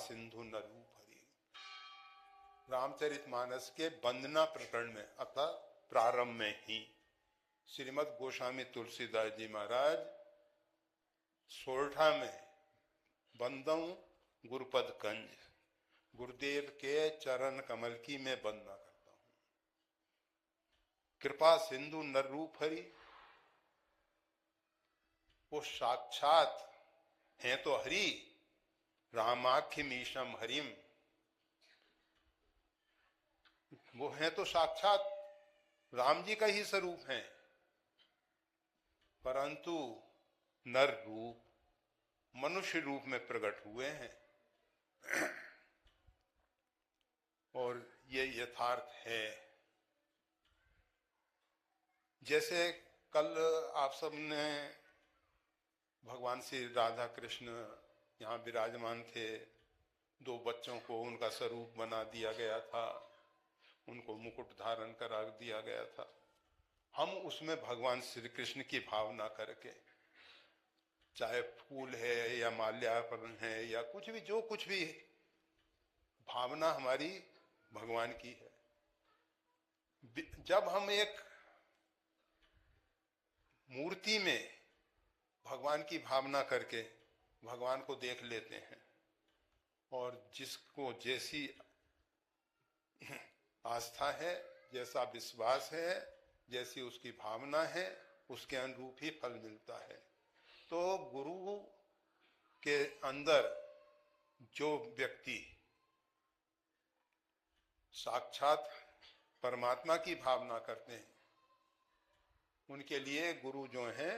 सिंधु न रूप हरि। रामचरितमानस के वंदना प्रकरण में अतः प्रारंभ में ही श्रीमद गोस्वामी तुलसीदास जी महाराज सोरठा में बंदऊ गुरुपद कंज, गुरुदेव के चरण कमल की मैं वंदना करता हूं। कृपा सिंधु नर रूप हरि, वो साक्षात हैं तो हरि, रामाख्यमीशम हरिम, वो हैं तो साक्षात राम जी का ही स्वरूप हैं, परंतु नर रूप मनुष्य रूप में प्रकट हुए हैं। और ये यथार्थ है। जैसे कल आप सब ने भगवान श्री राधा कृष्ण यहाँ विराजमान थे, दो बच्चों को उनका स्वरूप बना दिया गया था, उनको मुकुट धारण करा दिया गया था। हम उसमें भगवान श्री कृष्ण की भावना करके, चाहे फूल है या माल्यार्पण है या कुछ भी, जो कुछ भी भावना हमारी भगवान की है, जब हम एक मूर्ति में भगवान की भावना करके भगवान को देख लेते हैं और जिसको जैसी आस्था है, जैसा विश्वास है, जैसी उसकी भावना है, उसके अनुरूप ही फल मिलता है। तो गुरु के अंदर जो व्यक्ति साक्षात परमात्मा की भावना करते हैं, उनके लिए गुरु जो हैं,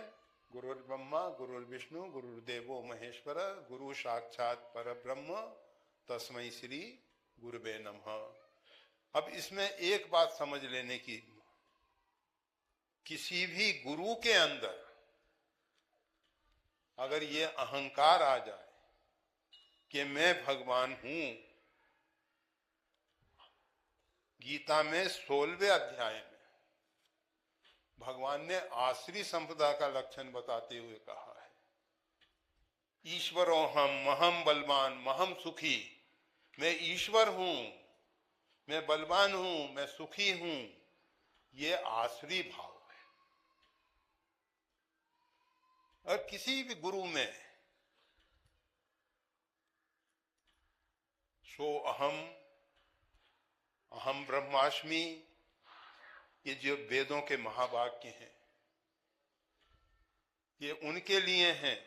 गुरुर् ब्रह्मा गुरुर् विष्णु गुरुर्देवो महेश्वर, गुरु साक्षात परब्रह्म तस्मै श्री गुरुवे नमः। अब इसमें एक बात समझ लेने की, किसी भी गुरु के अंदर अगर ये अहंकार आ जाए कि मैं भगवान हूं, गीता में 16वें अध्याय में भगवान ने आश्री संपदा का लक्षण बताते हुए कहा है, ईश्वरो महम बलवान महम सुखी, मैं ईश्वर हूं, मैं बलवान हूं, मैं सुखी हूं, ये आश्री भाव है। और किसी भी गुरु में सो अहम अहम ब्रह्मास्मि, ये जो वेदों के महावाक्य हैं, ये उनके लिए हैं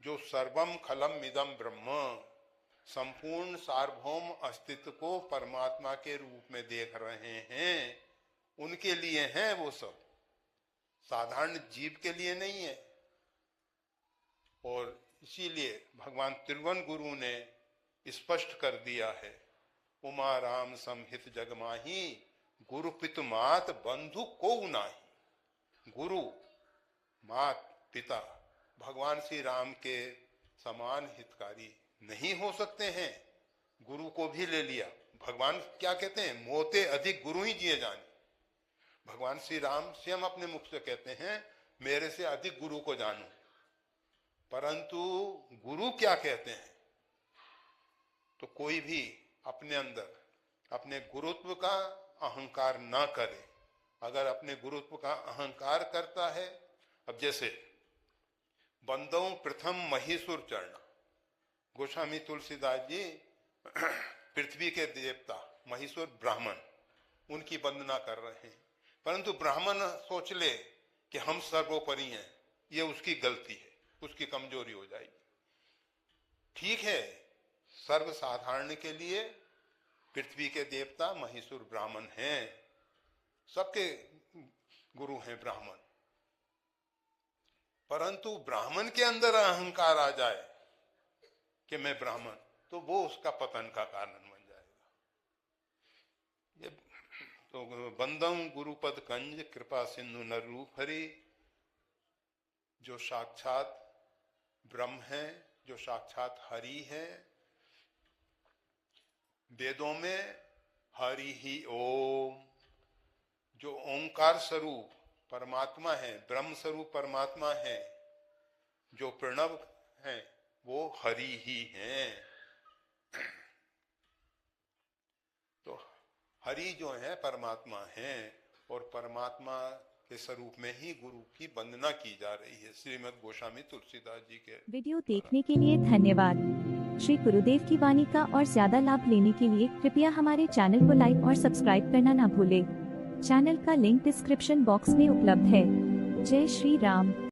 जो सर्वम खलम इदम ब्रह्म, संपूर्ण सार्वभौम अस्तित्व को परमात्मा के रूप में देख रहे हैं, उनके लिए हैं वो सब, साधारण जीव के लिए नहीं है। और इसीलिए भगवान त्रिभुवन गुरु ने स्पष्ट कर दिया है, उमा राम समहित जगमाही, गुरु पितु मात बंधु को नाही। गुरु मात पिता भगवान श्री राम के समान हितकारी नहीं हो सकते हैं। गुरु को भी ले लिया, भगवान क्या कहते हैं, मोते अधिक गुरु ही जिए जाने। भगवान श्री राम स्वयं अपने मुख से कहते हैं, मेरे से अधिक गुरु को जानो। परंतु गुरु क्या कहते हैं, तो कोई भी अपने अंदर अपने गुरुत्व का अहंकार ना करे। अगर अपने गुरुत्व का अहंकार करता है, अब जैसे बंदों प्रथम महिषुर चरण, गोस्वामी तुलसीदास जी पृथ्वी के देवता महिषुर ब्राह्मण, उनकी वंदना कर रहे हैं, परंतु ब्राह्मण सोच ले कि हम सर्वोपरि हैं, ये उसकी गलती है, उसकी कमजोरी हो जाएगी। ठीक है, सर्वसाधारण के लिए पृथ्वी के देवता महिषुर ब्राह्मण हैं, सबके गुरु हैं ब्राह्मण, परंतु ब्राह्मण के अंदर अहंकार आ जाए कि मैं ब्राह्मण, तो वो उसका पतन का कारण बन जाएगा। ये तो बंदम गुरुपद कंज, कृपा सिंधु नर रूप हरि, जो साक्षात ब्रह्म है, जो साक्षात हरि है। वेदों में हरि ही ओम, जो ओंकार स्वरूप परमात्मा है, ब्रह्म स्वरूप परमात्मा है, जो प्रणव है, वो हरि ही हैं। हरि जो है परमात्मा हैं और परमात्मा के स्वरूप में ही गुरु की वंदना की जा रही है। श्रीमद् गोस्वामी तुलसीदास जी के वीडियो देखने के लिए धन्यवाद। श्री गुरुदेव की वाणी का और ज्यादा लाभ लेने के लिए कृपया हमारे चैनल को लाइक और सब्सक्राइब करना ना भूलें। चैनल का लिंक डिस्क्रिप्शन बॉक्स में उपलब्ध है। जय श्री राम।